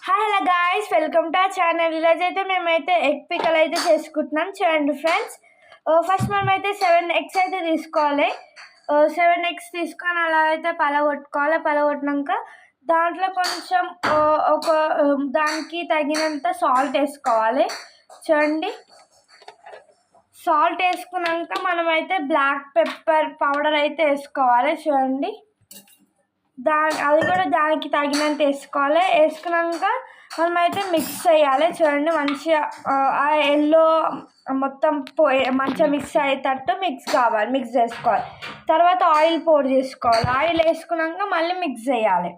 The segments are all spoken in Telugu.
Hello guys, welcome to our channel. ఈరోజైతే మేమైతే ఎగ్ పికల్ అయితే చేసుకుంటున్నాం. చూడండి ఫ్రెండ్స్, ఫస్ట్ మనమైతే 7 eggs అయితే తీసుకోవాలి. 7 eggs తీసుకొని అలా అయితే పలగొట్టుకోవాలి. పలగొట్టినాక దాంట్లో కొంచెం ఒక దానికి తగినంత సాల్ట్ వేసుకోవాలి. చూడండి, సాల్ట్ వేసుకున్నాక మనమైతే బ్లాక్ పెప్పర్ పౌడర్ అయితే వేసుకోవాలి. చూడండి, అది కూడా దానికి తగినంత వేసుకోవాలి. వేసుకున్నాక మనమైతే మిక్స్ చేయాలి. చూడండి, మంచిగా ఆ ఎల్లో మొత్తం మంచిగా మిక్స్ అయ్యేటట్టు మిక్స్ చేసుకోవాలి. తర్వాత ఆయిల్ పోర్ చేసుకోవాలి. ఆయిల్ వేసుకున్నాక మళ్ళీ మిక్స్ చేయాలి.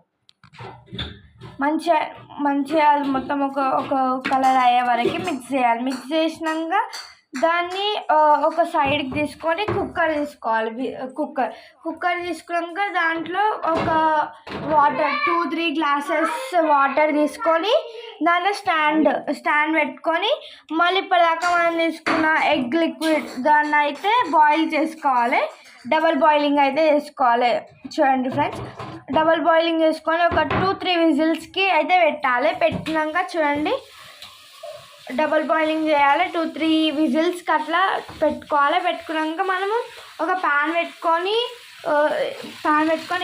మంచిగా అది మొత్తం ఒక కలర్ అయ్యే వరకు మిక్స్ చేయాలి. మిక్స్ చేసినాక దాన్ని ఒక సైడ్కి తీసుకొని కుక్కర్ తీసుకోవాలి. కుక్కర్ తీసుకున్నాక దాంట్లో ఒక వాటర్ 2-3 గ్లాసెస్ వాటర్ తీసుకొని దాంట్లో స్టాండ్ పెట్టుకొని మళ్ళీ ఇప్పటిదాకా మనం తీసుకున్న ఎగ్ లిక్విడ్ దాన్ని అయితే బాయిల్ చేసుకోవాలి. డబల్ బాయిలింగ్ అయితే చేసుకోవాలి. చూడండి ఫ్రెండ్స్, డబల్ బాయిలింగ్ చేసుకొని ఒక 2-3 విజిల్స్కి అయితే పెట్టాలి. పెట్టినాక చూడండి, డబల్ బాయిలింగ్ చేయాలి. 2-3 విజిల్స్కి అట్లా పెట్టుకోవాలి. పెట్టుకున్నాక మనము ఒక ప్యాన్ పెట్టుకొని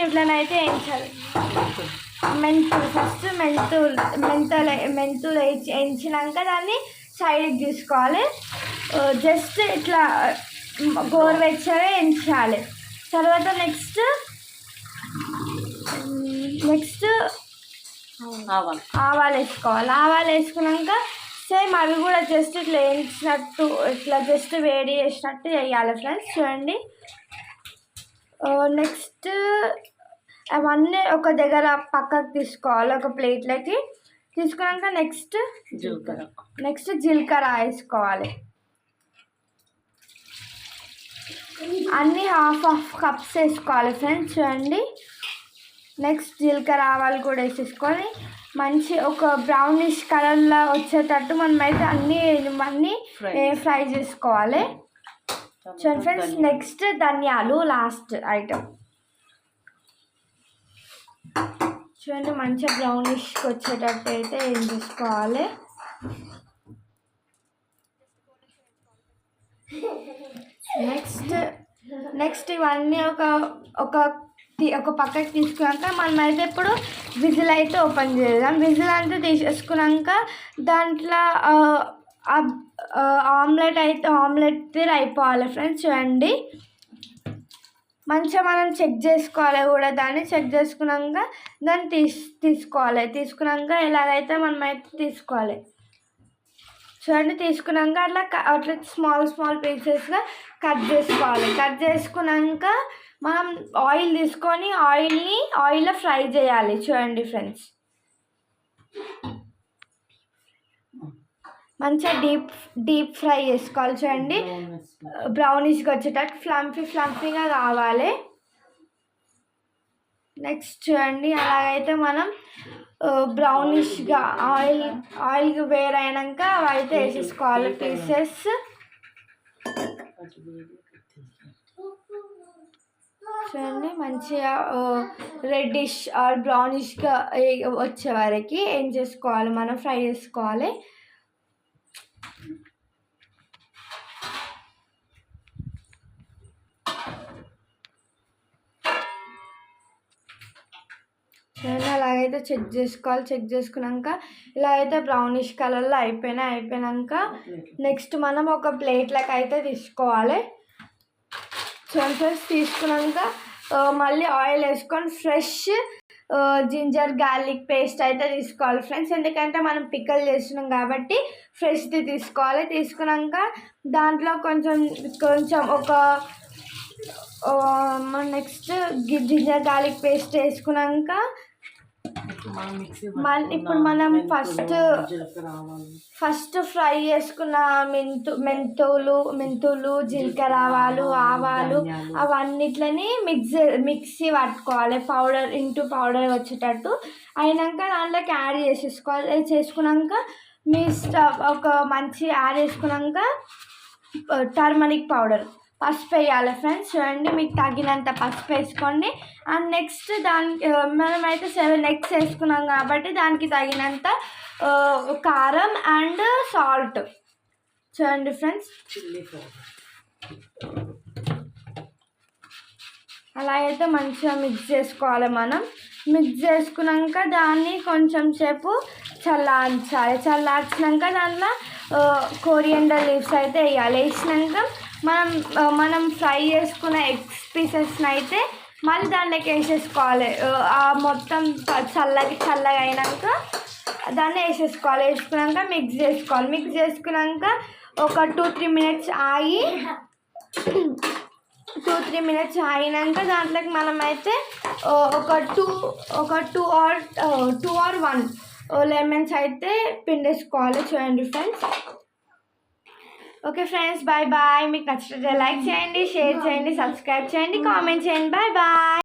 ఇట్లనైతే వేయించాలి. ఫస్ట్ మెంతులు వేయించినాక దాన్ని సైడ్కి తీసుకోవాలి. జస్ట్ ఇట్లా గోరువెచ్చగా వేయించాలి. తర్వాత నెక్స్ట్ ఆవాలు వేసుకోవాలి. ఆవాలు వేసుకున్నాక సేమ్ అవి కూడా జస్ట్ ఇట్లా వేయించినట్టు ఇట్లా జస్ట్ వేడి చేసినట్టు చేయాలి ఫ్రెండ్స్. చూడండి, నెక్స్ట్ అవన్నీ ఒక దగ్గర పక్కకు తీసుకోవాలి, ఒక ప్లేట్లోకి తీసుకున్నాక నెక్స్ట్ జీలకర్ర వేసుకోవాలి. అన్నీ హాఫ్ కప్స్ వేసుకోవాలి ఫ్రెండ్స్. చూడండి, నెక్స్ట్ జీలకర్ర ఆవాలు కూడా వేసేసుకొని మంచి ఒక బ్రౌనిష్ కలర్లో వచ్చేటట్టు మనమైతే అన్నీ ఫ్రై చేసుకోవాలి. చూడండి ఫ్రెండ్స్, నెక్స్ట్ ధనియాలు లాస్ట్ ఐటమ్. చూడండి, మంచిగా బ్రౌనిష్కి వచ్చేటట్టు అయితే ఏం చేసుకోవాలి. నెక్స్ట్ ఇవన్నీ ఒక పక్కకి తీసుకున్నాక మనమైతే ఇప్పుడు విజిల్ అయితే ఓపెన్ చేద్దాం. విజిల్ అంతా తీసేసుకున్నాక దాంట్లో ఆమ్లెట్ అయిపోవాలి ఫ్రెండ్స్. చూడండి, మంచిగా మనం చెక్ చేసుకోవాలి కూడా. దాన్ని చెక్ చేసుకున్నాక దాన్ని తీసుకోవాలి. తీసుకున్నాక ఎలాగైతే మనమైతే తీసుకోవాలి. చూడండి, తీసుకున్నాక అట్లా స్మాల్ పీసెస్గా కట్ చేసుకోవాలి. కట్ చేసుకున్నాక మనం ఆయిల్ తీసుకొని ఆయిల్లో ఫ్రై చేయాలి. చూడండి ఫ్రెండ్స్, మంచిగా డీప్ ఫ్రై చేసుకోవాలి. చూడండి, బ్రౌనిష్గా వచ్చేటట్టు ఫ్లంఫీగా కావాలి. నెక్స్ట్ చూడండి, అలాగైతే మనం బ్రౌనిష్గా ఆయిల్ వేరైనాక అవి అయితే వేసేసుకోవాలి పీసెస్. చూడండి, మంచిగా రెడ్డిష్ ఆర్ బ్రౌనిష్గా వచ్చే వరకు ఏం చేసుకోవాలి, మనం ఫ్రై చేసుకోవాలి. చూడండి, అలాగైతే చెక్ చేసుకోవాలి. చెక్ చేసుకున్నాక ఇలా అయితే బ్రౌనిష్ కలర్లో అయిపోయినాక నెక్స్ట్ మనం ఒక ప్లేట్లోకి అయితే తీసుకోవాలి. ఫ్రెండ్స్, తీసుకున్నాక మళ్ళీ ఆయిల్ వేసుకొని ఫ్రెష్ జింజర్ గార్లిక్ పేస్ట్ అయితే తీసుకోవాలి ఫ్రెండ్స్. ఎందుకంటే మనం పికల్ చేస్తున్నాం కాబట్టి ఫ్రెష్ది తీసుకోవాలి. తీసుకున్నాక దాంట్లో కొంచెం ఒక నెక్స్ట్ జింజర్ గార్లిక్ పేస్ట్ వేసుకున్నాక ఇప్పుడు మనం ఫస్ట్ ఫ్రై చేసుకున్న మెంతులు జీలకర్ర ఆవాలు అవన్నిట్లని మిక్సీ పట్టుకోవాలి. పౌడర్ వచ్చేటట్టు అయినాక దాంట్లోకి యాడ్ చేసేసుకోవాలి. చేసుకున్నాక ఒక మంచి యాడ్ చేసుకున్నాక టర్మరిక్ పసుపు వేయాలి ఫ్రెండ్స్. చూడండి, మీకు తగినంత పసుపు వేసుకోండి. అండ్ నెక్స్ట్ దానికి మనమైతే 7 eggs వేసుకున్నాం కాబట్టి దానికి తగినంత కారం అండ్ సాల్ట్. చూడండి ఫ్రెండ్స్, చిల్లీ పౌడర్ అలా అయితే మంచిగా మిక్స్ చేసుకోవాలి. మనం మిక్స్ చేసుకున్నాక దాన్ని కొంచెం సేపు చల్లార్చాలి. చల్లార్చినాక దాంట్లో కోరియండర్ లీవ్స్ అయితే వేయాలి. వేసినాక మనం ఫ్రై చేసుకున్న ఎగ్స్ పీసెస్ని అయితే మళ్ళీ దాంట్లోకి వేసేసుకోవాలి. మొత్తం చల్లగా అయినాక దాన్ని వేసేసుకోవాలి. వేసుకున్నాక మిక్స్ చేసుకోవాలి. మిక్స్ చేసుకున్నాక ఒక 2-3 minutes ఆగి 2-3 minutes ఆగినాక దాంట్లోకి మనమైతే ఒక 2 or 1 లెమన్స్ అయితే పిండేసుకోవాలి. చూడండి friends. Okay friends, bye bye. మీకు నచ్చితే లైక్ చేయండి, షేర్ చేయండి, సబ్స్క్రైబ్ చేయండి, కామెంట్ చేయండి. Bye bye.